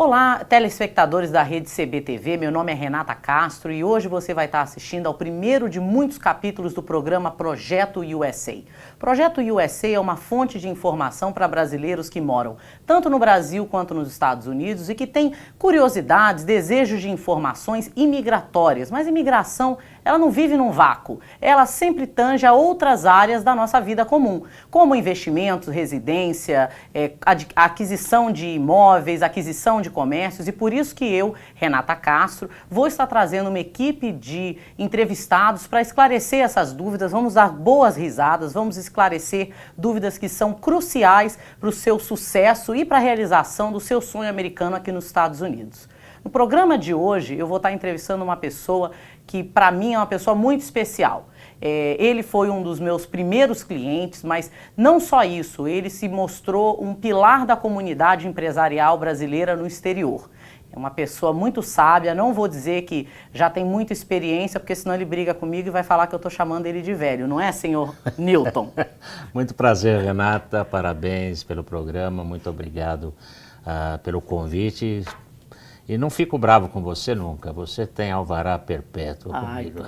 Olá, telespectadores da Rede CBTV, meu nome é Renata Castro e hoje você vai estar assistindo ao primeiro de muitos capítulos do programa Projeto USA. Projeto USA é uma fonte de informação para brasileiros que moram tanto no Brasil quanto nos Estados Unidos e que têm curiosidades, desejos de informações imigratórias, mas imigração ela não vive num vácuo, ela sempre tange a outras áreas da nossa vida comum, como investimentos, residência, aquisição de imóveis, aquisição de comércios, e por isso que eu, Renata Castro, vou estar trazendo uma equipe de entrevistados para esclarecer essas dúvidas. Vamos dar boas risadas, vamos esclarecer dúvidas que são cruciais para o seu sucesso e para a realização do seu sonho americano aqui nos Estados Unidos. No programa de hoje, eu vou estar entrevistando uma pessoa que, para mim, é uma pessoa muito especial. Ele foi um dos meus primeiros clientes, mas não só isso, ele se mostrou um pilar da comunidade empresarial brasileira no exterior. É uma pessoa muito sábia, não vou dizer que já tem muita experiência, porque senão ele briga comigo e vai falar que eu estou chamando ele de velho, não é, senhor Newton? Muito prazer, Renata, parabéns pelo programa, muito obrigado pelo convite. E não fico bravo com você nunca, você tem alvará perpétuo comigo.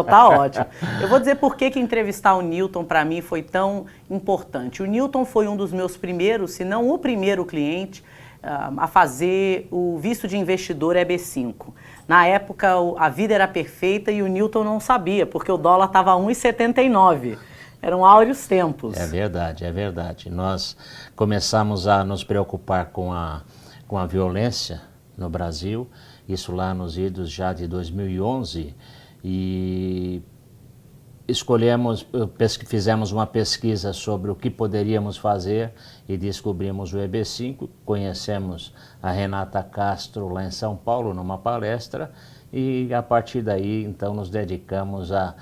Tá ótimo. Eu vou dizer por que entrevistar o Newton para mim foi tão importante. O Newton foi um dos meus primeiros, se não o primeiro cliente a fazer o visto de investidor EB5. Na época a vida era perfeita e o Newton não sabia, porque o dólar estava a 1,79. Eram áureos tempos. É verdade, é verdade. Nós começamos a nos preocupar com a violência no Brasil, isso lá nos idos já de 2011, e fizemos uma pesquisa sobre o que poderíamos fazer e descobrimos o EB5, conhecemos a Renata Castro lá em São Paulo numa palestra e a partir daí então nos dedicamos a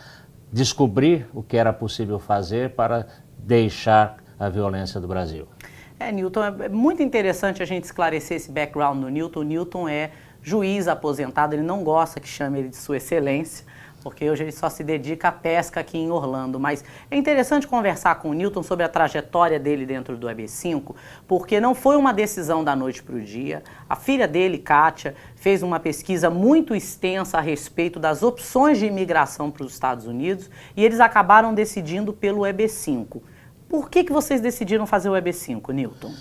descobrir o que era possível fazer para deixar a violência do Brasil. Newton, é muito interessante a gente esclarecer esse background do Newton. O Newton é juiz aposentado, ele não gosta que chame ele de sua excelência, porque hoje ele só se dedica à pesca aqui em Orlando. Mas é interessante conversar com o Newton sobre a trajetória dele dentro do EB5, porque não foi uma decisão da noite para o dia. A filha dele, Kátia, fez uma pesquisa muito extensa a respeito das opções de imigração para os Estados Unidos e eles acabaram decidindo pelo EB5. Por que vocês decidiram fazer o EB5, Newton?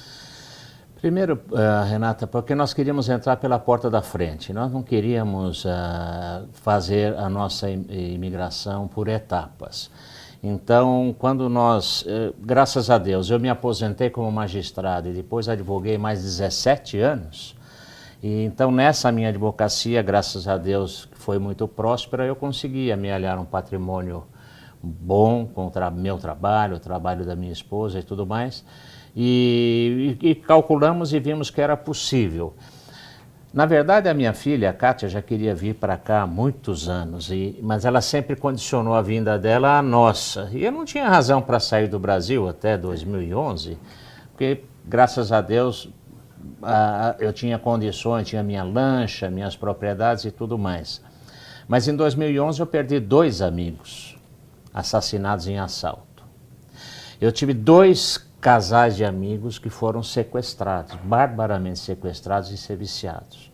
Primeiro, Renata, porque nós queríamos entrar pela porta da frente. Nós não queríamos fazer a nossa imigração por etapas. Então, quando nós, graças a Deus, eu me aposentei como magistrado e depois advoguei mais 17 anos. E então, nessa minha advocacia, graças a Deus, que foi muito próspera, eu consegui amealhar um patrimônio bom com o meu trabalho, o trabalho da minha esposa e tudo mais, e calculamos e vimos que era possível. Na verdade, a minha filha, a Kátia, já queria vir para cá há muitos anos, mas ela sempre condicionou a vinda dela à nossa. E eu não tinha razão para sair do Brasil até 2011, porque, graças a Deus, eu tinha condições, tinha minha lancha, minhas propriedades e tudo mais. Mas em 2011 eu perdi 2 amigos assassinados em assalto. Eu tive 2 casais de amigos que foram sequestrados, barbaramente sequestrados e seviciados.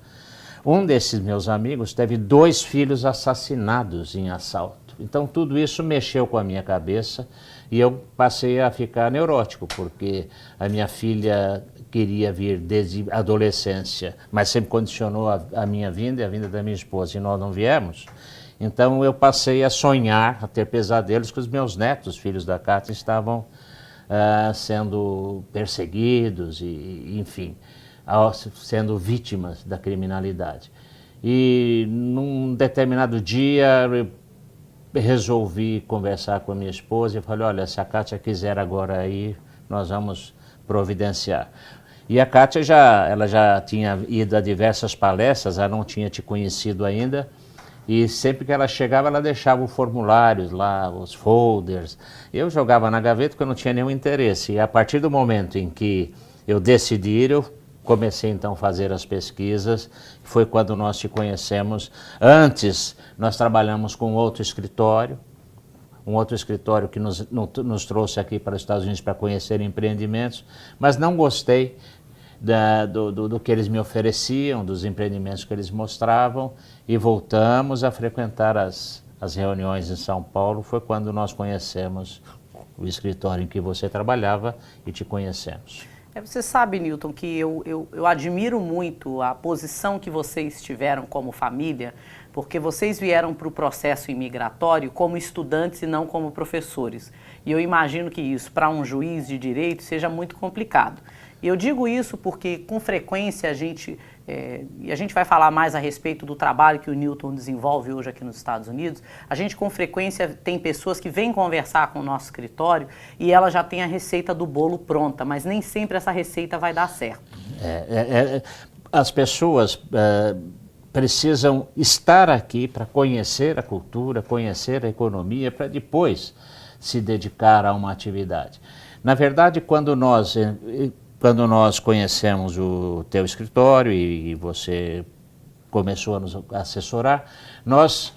Um desses meus amigos teve 2 filhos assassinados em assalto. Então tudo isso mexeu com a minha cabeça e eu passei a ficar neurótico, porque a minha filha queria vir desde a adolescência, mas sempre condicionou a minha vinda e a vinda da minha esposa, e nós não viemos. Então eu passei a sonhar, a ter pesadelos que os meus netos, filhos da Kátia, estavam sendo perseguidos e, enfim, sendo vítimas da criminalidade. E num determinado dia eu resolvi conversar com a minha esposa e falei, olha, se a Kátia quiser agora ir, nós vamos providenciar. E a Kátia ela já tinha ido a diversas palestras, ela não tinha te conhecido ainda, e sempre que ela chegava, ela deixava os formulários lá, os folders. Eu jogava na gaveta porque eu não tinha nenhum interesse. E a partir do momento em que eu decidi ir, eu comecei então a fazer as pesquisas. Foi quando nós te conhecemos. Antes, nós trabalhamos com outro escritório. Um outro escritório que nos trouxe aqui para os Estados Unidos para conhecer empreendimentos. Mas não gostei do que eles me ofereciam, dos empreendimentos que eles mostravam, e voltamos a frequentar as reuniões em São Paulo. Foi quando nós conhecemos o escritório em que você trabalhava e te conhecemos. Você sabe, Newton, que eu admiro muito a posição que vocês tiveram como família, porque vocês vieram para o processo imigratório como estudantes e não como professores. E eu imagino que isso, para um juiz de direito, seja muito complicado. E eu digo isso porque, com frequência, e a gente vai falar mais a respeito do trabalho que o Newton desenvolve hoje aqui nos Estados Unidos, a gente, com frequência, tem pessoas que vêm conversar com o nosso escritório e ela já tem a receita do bolo pronta, mas nem sempre essa receita vai dar certo. As pessoas precisam estar aqui para conhecer a cultura, conhecer a economia, para depois se dedicar a uma atividade. Na verdade, quando nós conhecemos o teu escritório e você começou a nos assessorar, nós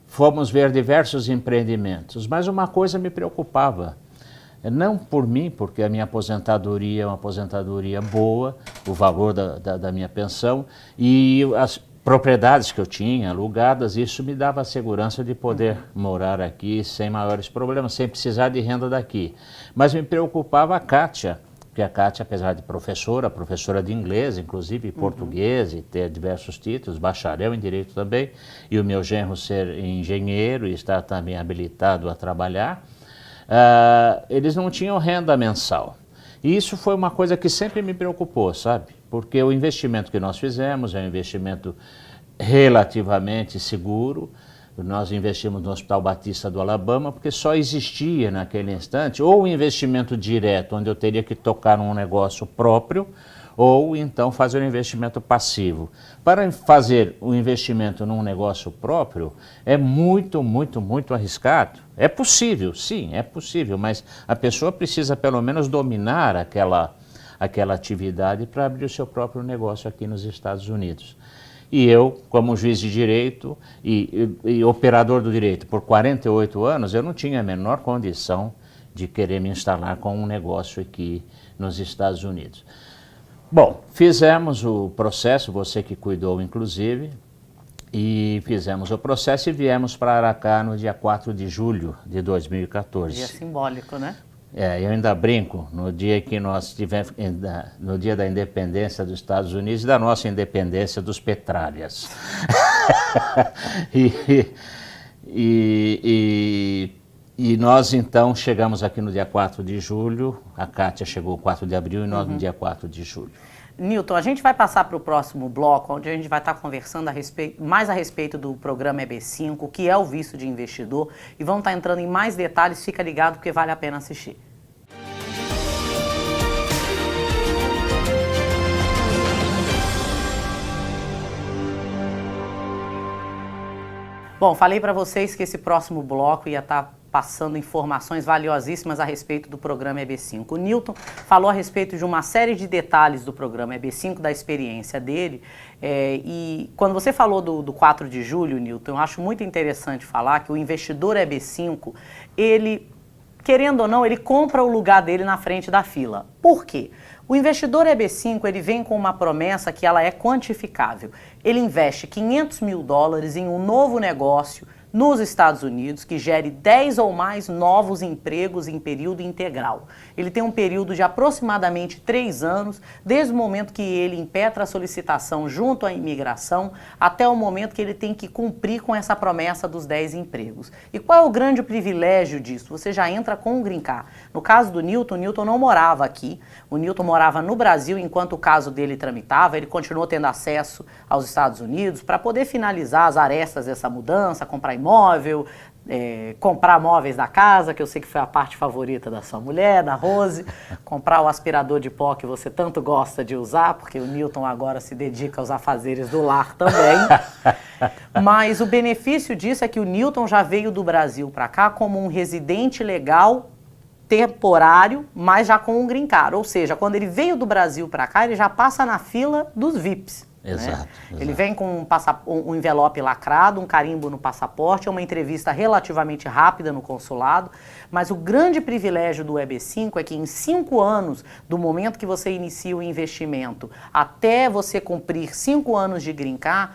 fomos ver diversos empreendimentos, mas uma coisa me preocupava, não por mim, porque a minha aposentadoria é uma aposentadoria boa, o valor da minha pensão e as propriedades que eu tinha alugadas, isso me dava a segurança de poder morar aqui sem maiores problemas, sem precisar de renda daqui. Mas me preocupava a Kátia, porque a Kátia, apesar de professora de inglês, inclusive português, e ter diversos títulos, bacharel em direito também, e o meu genro ser engenheiro e estar também habilitado a trabalhar, eles não tinham renda mensal. E isso foi uma coisa que sempre me preocupou, sabe? Porque o investimento que nós fizemos é um investimento relativamente seguro. Nós investimos no Hospital Batista do Alabama, porque só existia naquele instante ou um investimento direto, onde eu teria que tocar num negócio próprio, ou então fazer um investimento passivo. Para fazer um investimento num negócio próprio é muito, muito, muito arriscado. É possível, sim, é possível, mas a pessoa precisa pelo menos dominar aquela atividade para abrir o seu próprio negócio aqui nos Estados Unidos. E eu, como juiz de direito e operador do direito por 48 anos, eu não tinha a menor condição de querer me instalar com um negócio aqui nos Estados Unidos. Bom, fizemos o processo, você que cuidou inclusive, e fizemos o processo e viemos para Aracá no dia 4 de julho de 2014. Dia simbólico, né? Eu ainda brinco, no dia que nós tivemos, no dia da independência dos Estados Unidos e da nossa independência dos petralhas. E nós então chegamos aqui no dia 4 de julho, a Kátia chegou 4 de abril e nós no dia 4 de julho. Newton, a gente vai passar para o próximo bloco, onde a gente vai estar conversando mais a respeito do programa EB5, o que é o visto de investidor, e vamos estar entrando em mais detalhes, fica ligado porque vale a pena assistir. Bom, falei para vocês que esse próximo bloco ia estar passando informações valiosíssimas a respeito do programa EB5. O Newton falou a respeito de uma série de detalhes do programa EB5, da experiência dele, e quando você falou do 4 de julho, Newton, eu acho muito interessante falar que o investidor EB5, ele, querendo ou não, ele compra o lugar dele na frente da fila. Por quê? O investidor EB5, ele vem com uma promessa que ela é quantificável. Ele investe $500 mil em um novo negócio nos Estados Unidos, que gere 10 ou mais novos empregos em período integral. Ele tem um período de aproximadamente 3 anos, desde o momento que ele impetra a solicitação junto à imigração, até o momento que ele tem que cumprir com essa promessa dos 10 empregos. E qual é o grande privilégio disso? Você já entra com o Green Card. No caso do Newton, o Newton não morava aqui, o Newton morava no Brasil enquanto o caso dele tramitava, ele continuou tendo acesso aos Estados Unidos para poder finalizar as arestas dessa mudança, comprar imóvel, comprar móveis da casa, que eu sei que foi a parte favorita da sua mulher, da Rose, comprar o aspirador de pó que você tanto gosta de usar, porque o Newton agora se dedica aos afazeres do lar também. Mas o benefício disso é que o Newton já veio do Brasil para cá como um residente legal temporário, mas já com um Green Card. Ou seja, quando ele veio do Brasil para cá, ele já passa na fila dos VIPs. Exato. Ele vem com um envelope lacrado, um carimbo no passaporte, é uma entrevista relativamente rápida no consulado, mas o grande privilégio do EB5 é que em 5 anos, do momento que você inicia o investimento até você cumprir 5 anos de Green Card,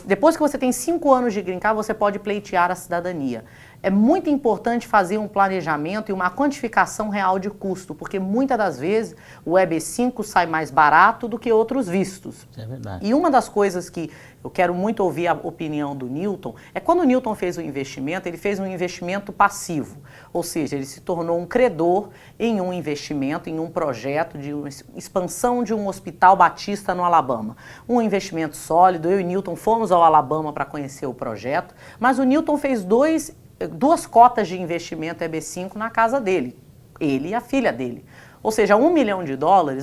depois que você tem 5 anos de Green Card, você pode pleitear a cidadania. É muito importante fazer um planejamento e uma quantificação real de custo, porque muitas das vezes o EB5 sai mais barato do que outros vistos. É verdade. E uma das coisas que eu quero muito ouvir a opinião do Newton, é quando o Newton fez o investimento, ele fez um investimento passivo, ou seja, ele se tornou um credor em um investimento, em um projeto de expansão de um hospital batista no Alabama. Um investimento sólido, eu e Newton fomos ao Alabama para conhecer o projeto, mas o Newton fez duas cotas de investimento EB5 na casa dele, ele e a filha dele. Ou seja, $1 milhão,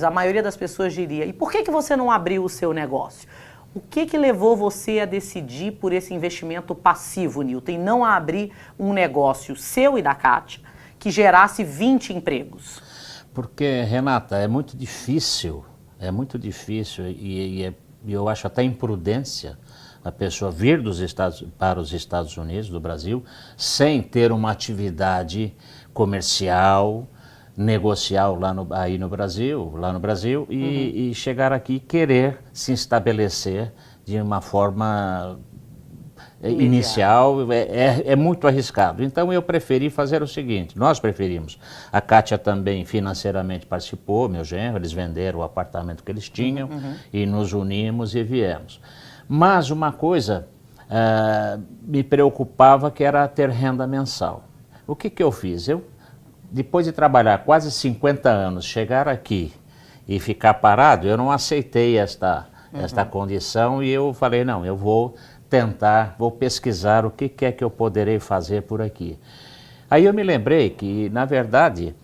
a maioria das pessoas diria, e por que você não abriu o seu negócio? O que levou você a decidir por esse investimento passivo, Newton, e não a abrir um negócio seu e da Kátia que gerasse 20 empregos? Porque, Renata, é muito difícil e eu acho até imprudência a pessoa vir para os Estados Unidos, do Brasil, sem ter uma atividade comercial, negocial lá no Brasil, e chegar aqui e querer se estabelecer de uma forma inicial, é muito arriscado. Então eu preferi fazer o seguinte, nós preferimos, a Kátia também financeiramente participou, meu genro, eles venderam o apartamento que eles tinham e nos unimos e viemos. Mas uma coisa me preocupava, que era ter renda mensal. O que eu fiz? Depois de trabalhar quase 50 anos, chegar aqui e ficar parado, eu não aceitei esta condição e eu falei, não, eu vou tentar, vou pesquisar o que é que eu poderei fazer por aqui. Aí eu me lembrei que, na verdade,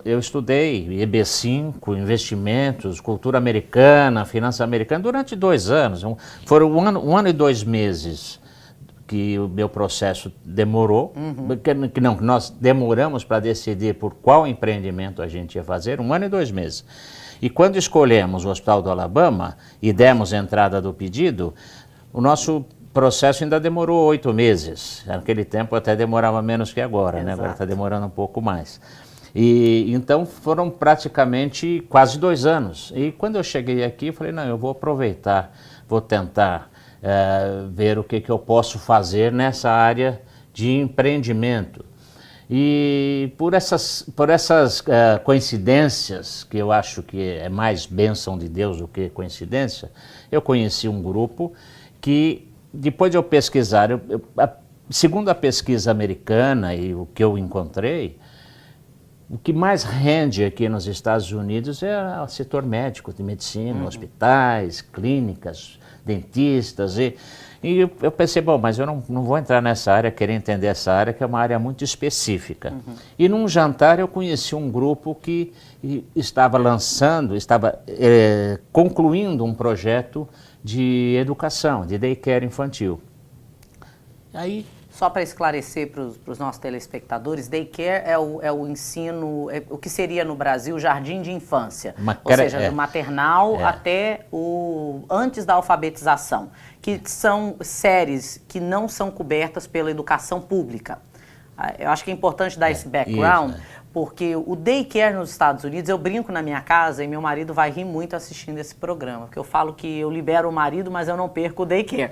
eu estudei EB5, investimentos, cultura americana, finanças americanas, durante 2 anos. Foram um ano e 2 meses que o meu processo demorou, que nós demoramos para decidir por qual empreendimento a gente ia fazer, 1 ano e 2 meses. E quando escolhemos o Hospital do Alabama e demos a entrada do pedido, o nosso processo ainda demorou 8 meses. Naquele tempo até demorava menos que agora, né? Agora está demorando um pouco mais. E então foram praticamente quase 2 anos. E quando eu cheguei aqui, eu falei, não, eu vou aproveitar, vou tentar ver o que eu posso fazer nessa área de empreendimento. E por essas coincidências, que eu acho que é mais bênção de Deus do que coincidência, eu conheci um grupo que, depois de eu pesquisar, segundo a pesquisa americana e o que eu encontrei, o que mais rende aqui nos Estados Unidos é o setor médico, de medicina, hospitais, clínicas, dentistas. E eu pensei, bom, mas eu não vou entrar nessa área, querer entender essa área, que é uma área muito específica. E num jantar eu conheci um grupo que estava concluindo um projeto de educação, de daycare infantil. Aí, só para esclarecer para os nossos telespectadores, daycare é o ensino, o que seria no Brasil jardim de infância, ou seja, do maternal até antes da alfabetização, que são séries que não são cobertas pela educação pública. Eu acho que é importante dar esse background, porque o daycare nos Estados Unidos, eu brinco na minha casa e meu marido vai rir muito assistindo esse programa, porque eu falo que eu libero o marido, mas eu não perco o daycare.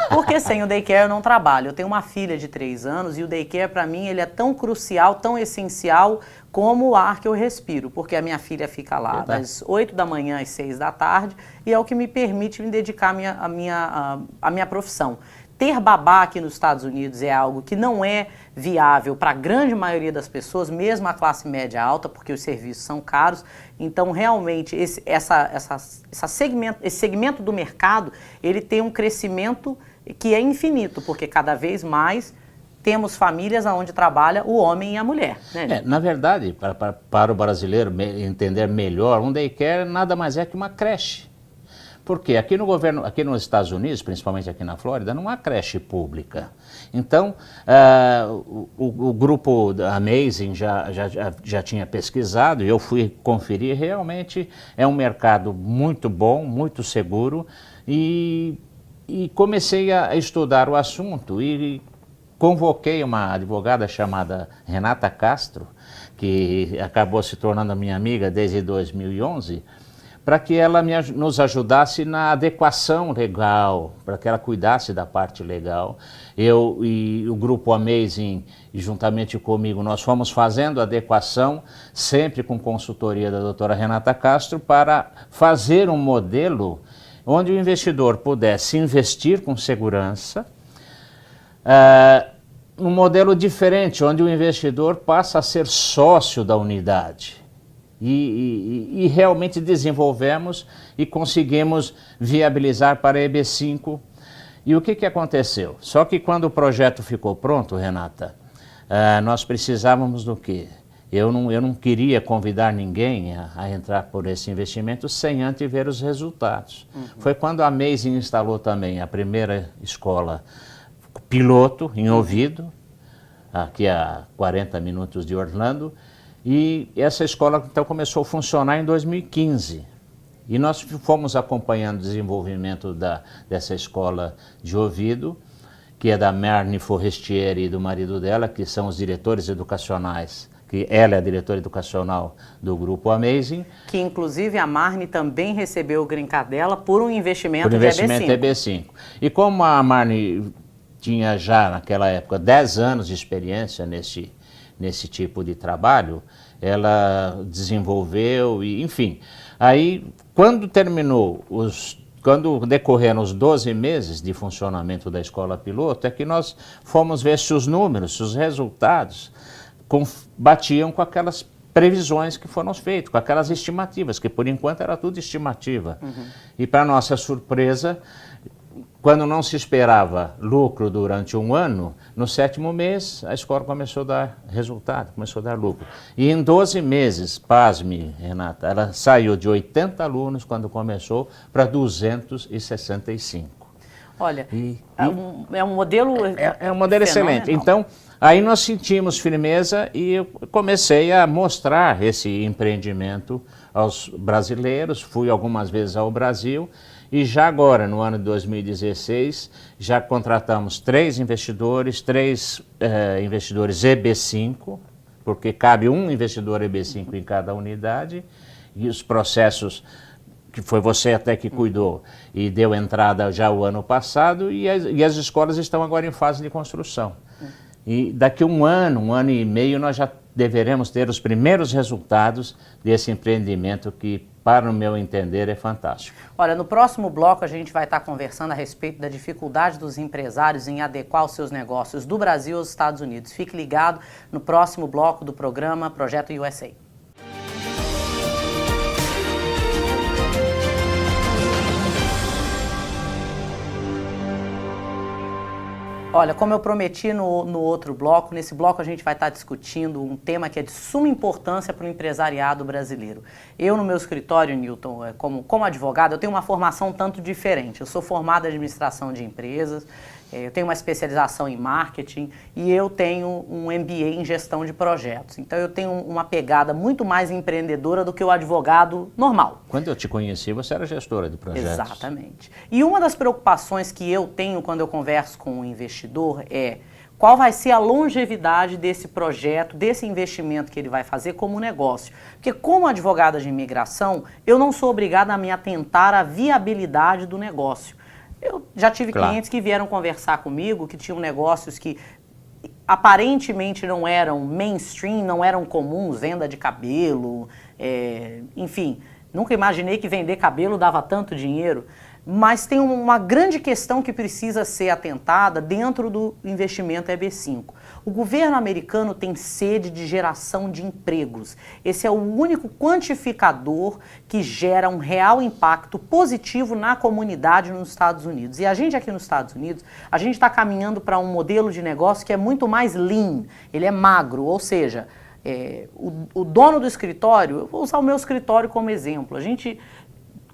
Porque sem o daycare eu não trabalho. Eu tenho uma filha de 3 anos e o daycare para mim ele é tão crucial, tão essencial como o ar que eu respiro, porque a minha filha fica lá das 8 da manhã às 6 da tarde e é o que me permite me dedicar à minha profissão. Ter babá aqui nos Estados Unidos é algo que não é viável para a grande maioria das pessoas, mesmo a classe média alta, porque os serviços são caros. Então, realmente, esse segmento do mercado, ele tem um crescimento que é infinito, porque cada vez mais temos famílias onde trabalha o homem e a mulher. Né? Na verdade, para o brasileiro entender melhor, um daycare nada mais é que uma creche. Porque aqui no governo, aqui nos Estados Unidos, principalmente aqui na Flórida, não há creche pública. Então, o grupo Amazing já tinha pesquisado e eu fui conferir. Realmente é um mercado muito bom, muito seguro e comecei a estudar o assunto e convoquei uma advogada chamada Renata Castro, que acabou se tornando minha amiga desde 2011, para que ela nos ajudasse na adequação legal, para que ela cuidasse da parte legal. Eu e o grupo Amazing, juntamente comigo, nós fomos fazendo a adequação, sempre com consultoria da doutora Renata Castro, para fazer um modelo onde o investidor pudesse investir com segurança, um modelo diferente, onde o investidor passa a ser sócio da unidade. E realmente desenvolvemos e conseguimos viabilizar para a EB5. E o que aconteceu? Só que quando o projeto ficou pronto, Renata, nós precisávamos do quê? Eu não queria convidar ninguém a entrar por esse investimento sem antes ver os resultados. Foi quando a Amazing instalou também a primeira escola piloto em Oviedo, aqui a 40 minutos de Orlando, e essa escola então começou a funcionar em 2015. E nós fomos acompanhando o desenvolvimento dessa escola de Oviedo, que é da Marnie Forestieri e do marido dela, que são os diretores educacionais, que ela é a diretora educacional do Grupo Amazing. Que inclusive a Marnie também recebeu o green card dela por um investimento, por investimento de EB5. E como a Marnie tinha já naquela época 10 anos de experiência nesse tipo de trabalho, ela desenvolveu e, enfim. Aí, quando decorreram os 12 meses de funcionamento da escola piloto, é que nós fomos ver se os números, se os resultados batiam com aquelas previsões que foram feitas, com aquelas estimativas, que por enquanto era tudo estimativa. E para nossa surpresa, quando não se esperava lucro durante um ano, no 7º mês a escola começou a dar resultado, começou a dar lucro. E em 12 meses, pasme, Renata, ela saiu de 80 alunos quando começou para 265. Olha, é um modelo... É um modelo excelente. Então, aí nós sentimos firmeza e eu comecei a mostrar esse empreendimento aos brasileiros. Fui algumas vezes ao Brasil. E já agora, no ano de 2016, já contratamos 3 investidores EB5, porque cabe um investidor EB5 em cada unidade, e os processos, que foi você até que cuidou, e deu entrada já o ano passado, e as escolas estão agora em fase de construção. E daqui um ano e meio, nós já deveremos ter os primeiros resultados desse empreendimento que, para o meu entender, é fantástico. Olha, no próximo bloco a gente vai estar conversando a respeito da dificuldade dos empresários em adequar os seus negócios do Brasil aos Estados Unidos. Fique ligado no próximo bloco do programa Projeto USA. Olha, como eu prometi no outro bloco, nesse bloco a gente vai estar discutindo um tema que é de suma importância para o empresariado brasileiro. Eu, no meu escritório, Newton, como advogado, eu tenho uma formação um tanto diferente. Eu sou formado em administração de empresas, eu tenho uma especialização em marketing e eu tenho um MBA em gestão de projetos. Então eu tenho uma pegada muito mais empreendedora do que o advogado normal. Quando eu te conheci, você era gestora de projetos. Exatamente. E uma das preocupações que eu tenho quando eu converso com um investidor é qual vai ser a longevidade desse projeto, desse investimento que ele vai fazer como negócio. Porque como advogada de imigração, eu não sou obrigada a me atentar à viabilidade do negócio. Eu já tive clientes que vieram conversar comigo, que tinham negócios que aparentemente não eram mainstream, não eram comuns, venda de cabelo, enfim, nunca imaginei que vender cabelo dava tanto dinheiro, mas tem uma grande questão que precisa ser atentada dentro do investimento EB5. O governo americano tem sede de geração de empregos. Esse é o único quantificador que gera um real impacto positivo na comunidade nos Estados Unidos. E a gente aqui nos Estados Unidos, a gente está caminhando para um modelo de negócio que é muito mais lean, ele é magro, ou seja, o dono do escritório, eu vou usar o meu escritório como exemplo, a gente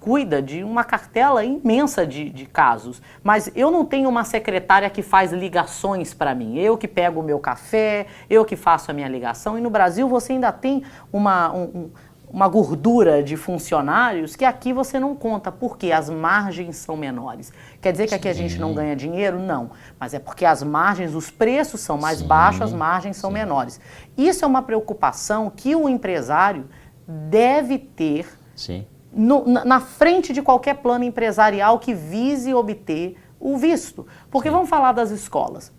cuida de uma cartela imensa de casos, mas eu não tenho uma secretária que faz ligações para mim, eu que pego o meu café, eu que faço a minha ligação, e no Brasil você ainda tem uma gordura de funcionários que aqui você não conta, porque as margens são menores. Quer dizer que aqui a gente não ganha dinheiro? Não, mas é porque as margens, os preços são mais baixos, as margens são menores. Isso é uma preocupação que o empresário deve ter na frente de qualquer plano empresarial que vise obter o visto. Porque vamos falar das escolas.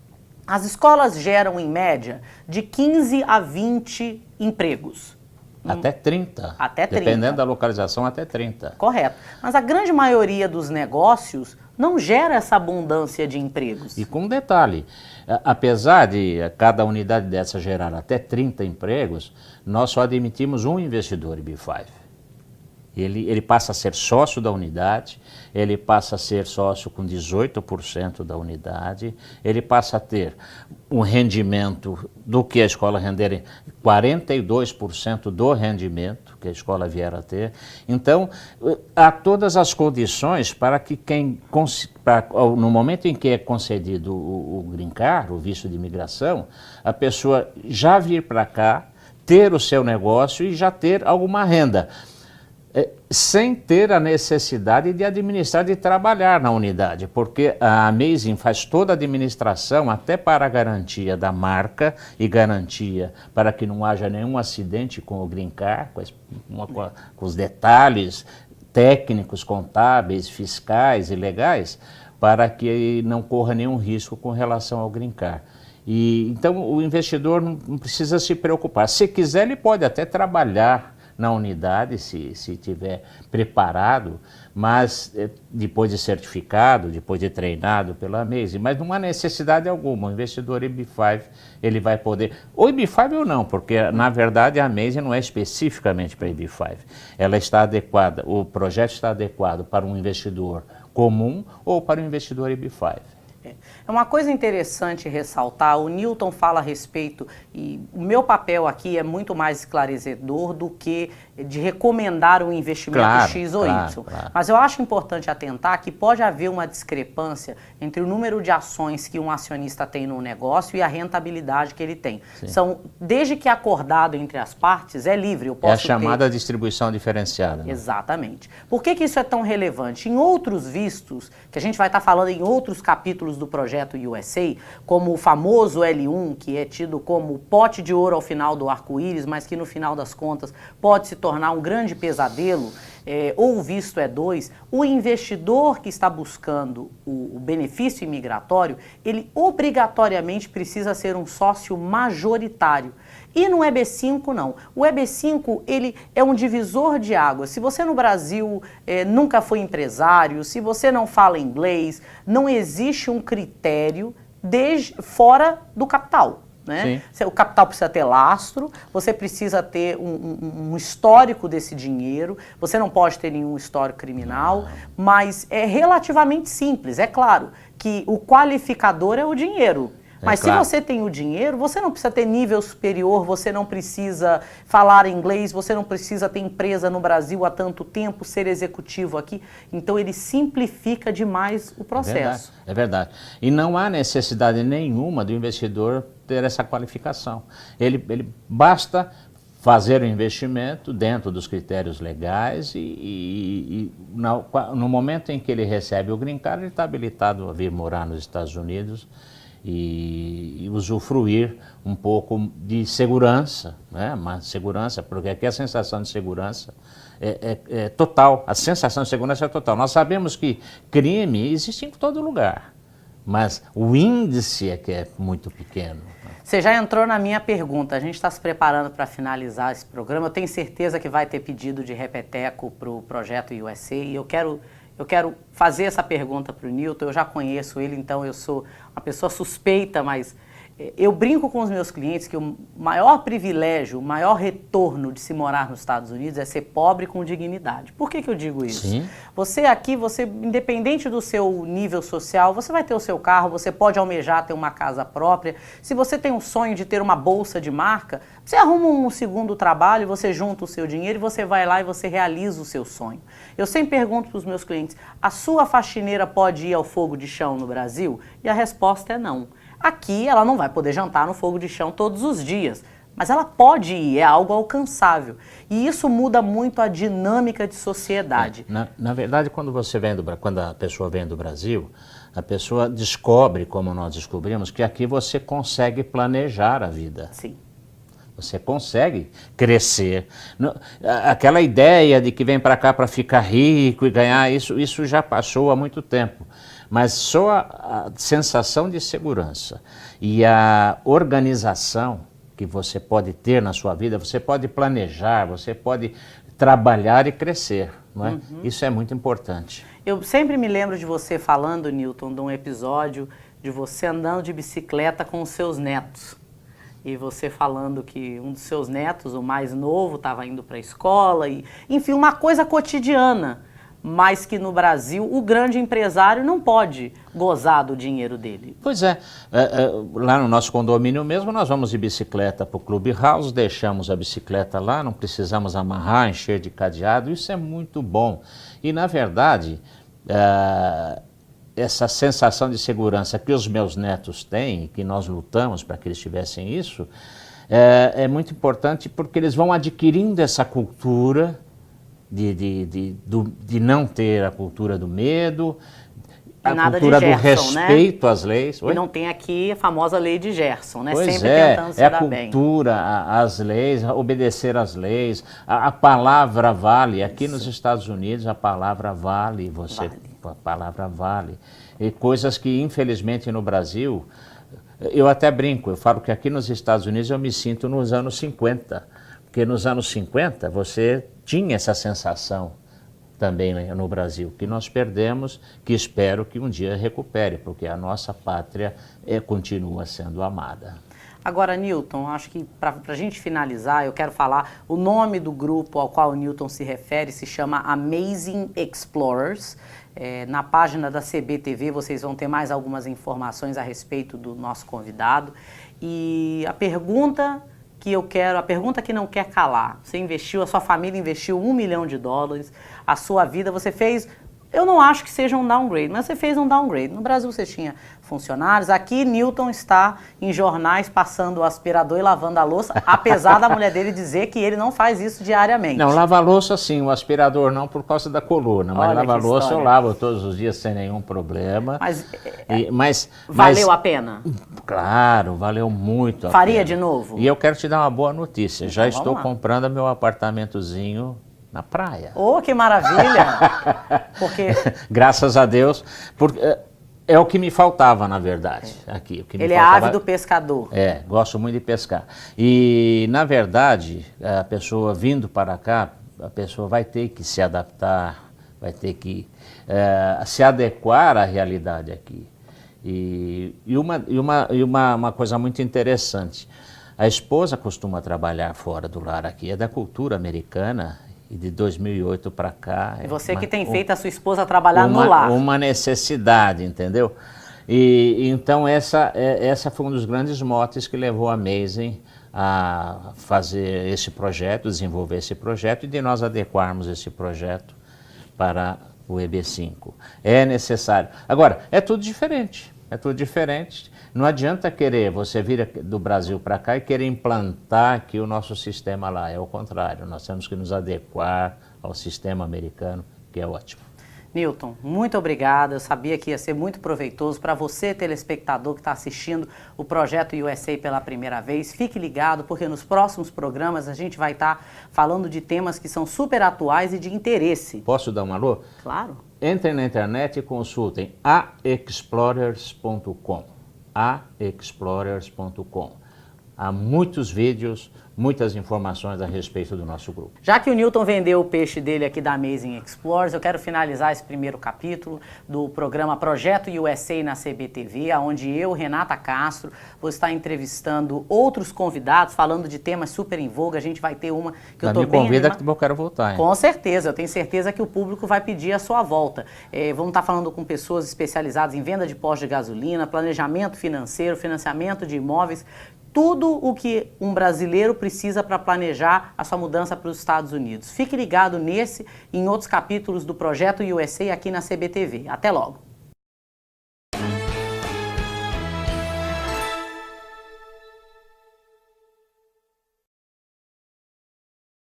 As escolas geram, em média, de 15 a 20 empregos. Até 30. Até 30. Dependendo da localização, até 30. Correto. Mas a grande maioria dos negócios não gera essa abundância de empregos. E com um detalhe, apesar de cada unidade dessa gerar até 30 empregos, nós só admitimos um investidor IB5. Ele passa a ser sócio da unidade, ele passa a ser sócio com 18% da unidade, ele passa a ter um rendimento do que a escola render, 42% do rendimento que a escola vier a ter. Então, há todas as condições para que no momento em que é concedido o Green Card, o visto de imigração, a pessoa já vir para cá, ter o seu negócio e já ter alguma renda. Sem ter a necessidade de administrar, de trabalhar na unidade, porque a Amazing faz toda a administração até para a garantia da marca e garantia para que não haja nenhum acidente com o Green Card, com os detalhes técnicos, contábeis, fiscais e legais, para que não corra nenhum risco com relação ao Green Card. Então o investidor não precisa se preocupar. Se quiser, ele pode até trabalhar na unidade, se estiver preparado, mas depois de certificado, depois de treinado pela Amazing, mas não há necessidade alguma. O investidor IB5, ele vai poder, ou IB5 ou não, porque na verdade a Amazing não é especificamente para IB5. Ela está adequada, o projeto está adequado para um investidor comum ou para um investidor IB5. É uma coisa interessante ressaltar, o Newton fala a respeito, e o meu papel aqui é muito mais esclarecedor do que de recomendar um investimento X ou Y. Mas eu acho importante atentar que pode haver uma discrepância entre o número de ações que um acionista tem no negócio e a rentabilidade que ele tem. Desde que acordado entre as partes, é livre. Eu posso é a chamada distribuição diferenciada. Né? Exatamente. Por que isso é tão relevante? Em outros vistos, que a gente vai estar falando em outros capítulos do projeto USA, como o famoso L1, que é tido como o pote de ouro ao final do arco-íris, mas que no final das contas pode se tornar um grande pesadelo, ou o visto E2, o investidor que está buscando o benefício imigratório, ele obrigatoriamente precisa ser um sócio majoritário. E no EB5 não. O EB5 ele é um divisor de águas. Se você no Brasil nunca foi empresário, se você não fala inglês, não existe um critério fora do capital. Né? O capital precisa ter lastro, você precisa ter um histórico desse dinheiro, você não pode ter nenhum histórico criminal, mas é relativamente simples. É claro que o qualificador é o dinheiro. Mas se você tem o dinheiro, você não precisa ter nível superior, você não precisa falar inglês, você não precisa ter empresa no Brasil há tanto tempo, ser executivo aqui. Então ele simplifica demais o processo. É verdade. E não há necessidade nenhuma do investidor ter essa qualificação. Ele basta fazer o investimento dentro dos critérios legais e no momento em que ele recebe o Green Card, ele está habilitado a vir morar nos Estados Unidos e usufruir um pouco de segurança, né? Mas segurança, porque aqui a sensação de segurança é total, a sensação de segurança é total. Nós sabemos que crime existe em todo lugar, mas o índice é que é muito pequeno. Você já entrou na minha pergunta, a gente está se preparando para finalizar esse programa, eu tenho certeza que vai ter pedido de repeteco para o projeto USA e eu quero fazer essa pergunta para o Newton. Eu já conheço ele, então eu sou uma pessoa suspeita, mas Eu brinco com os meus clientes que o maior privilégio, o maior retorno de se morar nos Estados Unidos é ser pobre com dignidade. Por que eu digo isso? Sim. Você aqui, independente do seu nível social, você vai ter o seu carro, você pode almejar ter uma casa própria. Se você tem um sonho de ter uma bolsa de marca, você arruma um segundo trabalho, você junta o seu dinheiro e você vai lá e você realiza o seu sonho. Eu sempre pergunto para os meus clientes, a sua faxineira pode ir ao fogo de chão no Brasil? E a resposta é não. Aqui ela não vai poder jantar no fogo de chão todos os dias, mas ela pode ir, é algo alcançável. E isso muda muito a dinâmica de sociedade. Na verdade, quando a pessoa vem do Brasil, a pessoa descobre, como nós descobrimos, que aqui você consegue planejar a vida. Sim. Você consegue crescer. Aquela ideia de que vem para cá para ficar rico e ganhar, isso já passou há muito tempo. Mas só a sensação de segurança e a organização que você pode ter na sua vida, você pode planejar, você pode trabalhar e crescer, não é? Isso é muito importante. Eu sempre me lembro de você falando, Newton, de um episódio de você andando de bicicleta com os seus netos. E você falando que um dos seus netos, o mais novo, estava indo para a escola, enfim, uma coisa cotidiana. Mas que no Brasil o grande empresário não pode gozar do dinheiro dele. Pois é, lá no nosso condomínio mesmo nós vamos de bicicleta para o Clubhouse, deixamos a bicicleta lá, não precisamos amarrar, encher de cadeado, isso é muito bom. E na verdade, essa sensação de segurança que os meus netos têm, que nós lutamos para que eles tivessem isso, é muito importante porque eles vão adquirindo essa cultura de não ter a cultura do medo, a cultura do respeito às leis. E não tem aqui a famosa lei de Gerson, né? Pois sempre tentando se dar bem. É a cultura, as leis, obedecer às leis, a palavra vale. Aqui nos Estados Unidos a palavra vale, a palavra vale. E coisas que infelizmente no Brasil, eu até brinco, eu falo que aqui nos Estados Unidos eu me sinto nos anos 50. Porque nos anos 50 você tinha essa sensação também no Brasil, que nós perdemos, que espero que um dia recupere, porque a nossa pátria continua sendo amada. Agora, Newton, acho que para a gente finalizar, eu quero falar o nome do grupo ao qual o Newton se refere, se chama Amazing Explorers. Na página da CBTV vocês vão ter mais algumas informações a respeito do nosso convidado. E a pergunta que não quer calar. Você investiu, a sua família investiu $1 milhão, a sua vida, você fez, eu não acho que seja um downgrade, mas você fez um downgrade. No Brasil você tinha funcionários, aqui Newton está em jornais passando o aspirador e lavando a louça, apesar da mulher dele dizer que ele não faz isso diariamente. Não, lava a louça sim, o aspirador não por causa da coluna, mas lava a louça eu lavo todos os dias sem nenhum problema. Mas valeu a pena? Claro, valeu muito a Faria pena. De novo? E eu quero te dar uma boa notícia, já estou comprando meu apartamentozinho na praia. Oh, que maravilha! Porque... Graças a Deus, porque é o que me faltava, na verdade, aqui. Ele é ávido pescador. Gosto muito de pescar. E, na verdade, a pessoa vindo para cá, a pessoa vai ter que se adaptar, vai ter que se adequar à realidade aqui. E uma coisa muito interessante, a esposa costuma trabalhar fora do lar aqui, é da cultura americana, e de 2008 para cá... E você que tem feito a sua esposa trabalhar no lar. Uma necessidade, entendeu? E então essa foi um dos grandes motes que levou a Amazing a fazer esse projeto, desenvolver esse projeto, e de nós adequarmos esse projeto para o EB5. É necessário. Agora, é tudo diferente. É tudo diferente. Não adianta querer você vir do Brasil para cá e querer implantar aqui o nosso sistema lá. É o contrário. Nós temos que nos adequar ao sistema americano, que é ótimo. Newton, muito obrigada. Eu sabia que ia ser muito proveitoso para você, telespectador que está assistindo o Projeto USA pela primeira vez. Fique ligado, porque nos próximos programas a gente vai estar falando de temas que são super atuais e de interesse. Posso dar um alô? Claro. Entrem na internet e consultem aexplorers.com. aexplorers.com. há muitos vídeos, muitas informações a respeito do nosso grupo. Já que o Newton vendeu o peixe dele aqui da Amazing Explorers, eu quero finalizar esse primeiro capítulo do programa Projeto USA na CBTV, onde eu, Renata Castro, vou estar entrevistando outros convidados, falando de temas super em voga. A gente vai ter uma que eu estou bem... Me convida que eu quero voltar, hein? Com certeza, eu tenho certeza que o público vai pedir a sua volta. Vamos estar falando com pessoas especializadas em venda de postos de gasolina, planejamento financeiro, financiamento de imóveis, tudo o que um brasileiro precisa para planejar a sua mudança para os Estados Unidos. Fique ligado nesse e em outros capítulos do Projeto USA aqui na CBTV. Até logo!